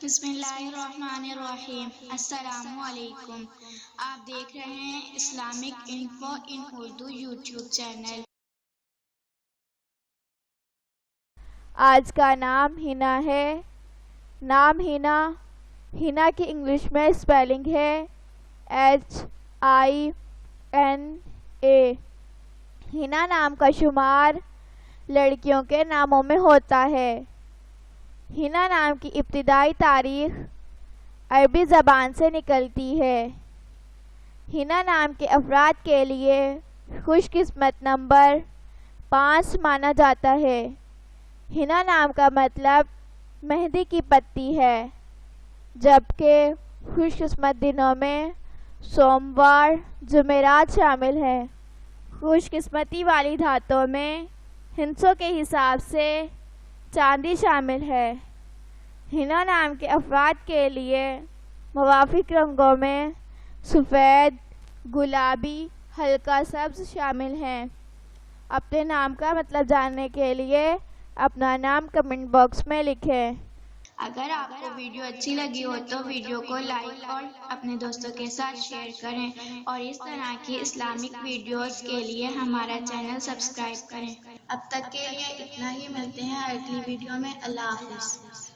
بسم اللہ الرحمن الرحیم۔ السلام علیکم۔ آپ دیکھ رہے ہیں اسلامک انفو ان اردو یوٹیوب چینل۔ آج کا نام ہنا ہے۔ نام ہنا، ہنا کی انگلش میں اسپیلنگ ہے HINA۔ ہنا نام کا شمار لڑکیوں کے ناموں میں ہوتا ہے۔ ہنا نام کی ابتدائی تاریخ عربی زبان سے نکلتی ہے۔ ہنا نام کے افراد کے لیے خوش قسمت نمبر 5 مانا جاتا ہے۔ ہنا نام کا مطلب مہندی کی پتی ہے، جبکہ خوش قسمت دنوں میں سوموار، جمعرات شامل ہیں۔ خوش قسمتی والی دھاتوں میں ہندسوں کے حساب سے چاندی شامل ہے۔ ہنا نام کے افراد کے لیے موافق رنگوں میں سفید، گلابی، ہلکا سبز شامل ہیں۔ اپنے نام کا مطلب جاننے کے لیے اپنا نام کمنٹ باکس میں لکھیں۔ اگر آپ کو ویڈیو اچھی لگی ہو تو ویڈیو کو لائک اور اپنے دوستوں کے ساتھ شیئر کریں، اور اس طرح کی اسلامک ویڈیوز کے لیے ہمارا چینل سبسکرائب کریں۔ اب تک کے لیے اتنا ہی، ملتے ہیں اگلی ویڈیو میں۔ اللہ حافظ۔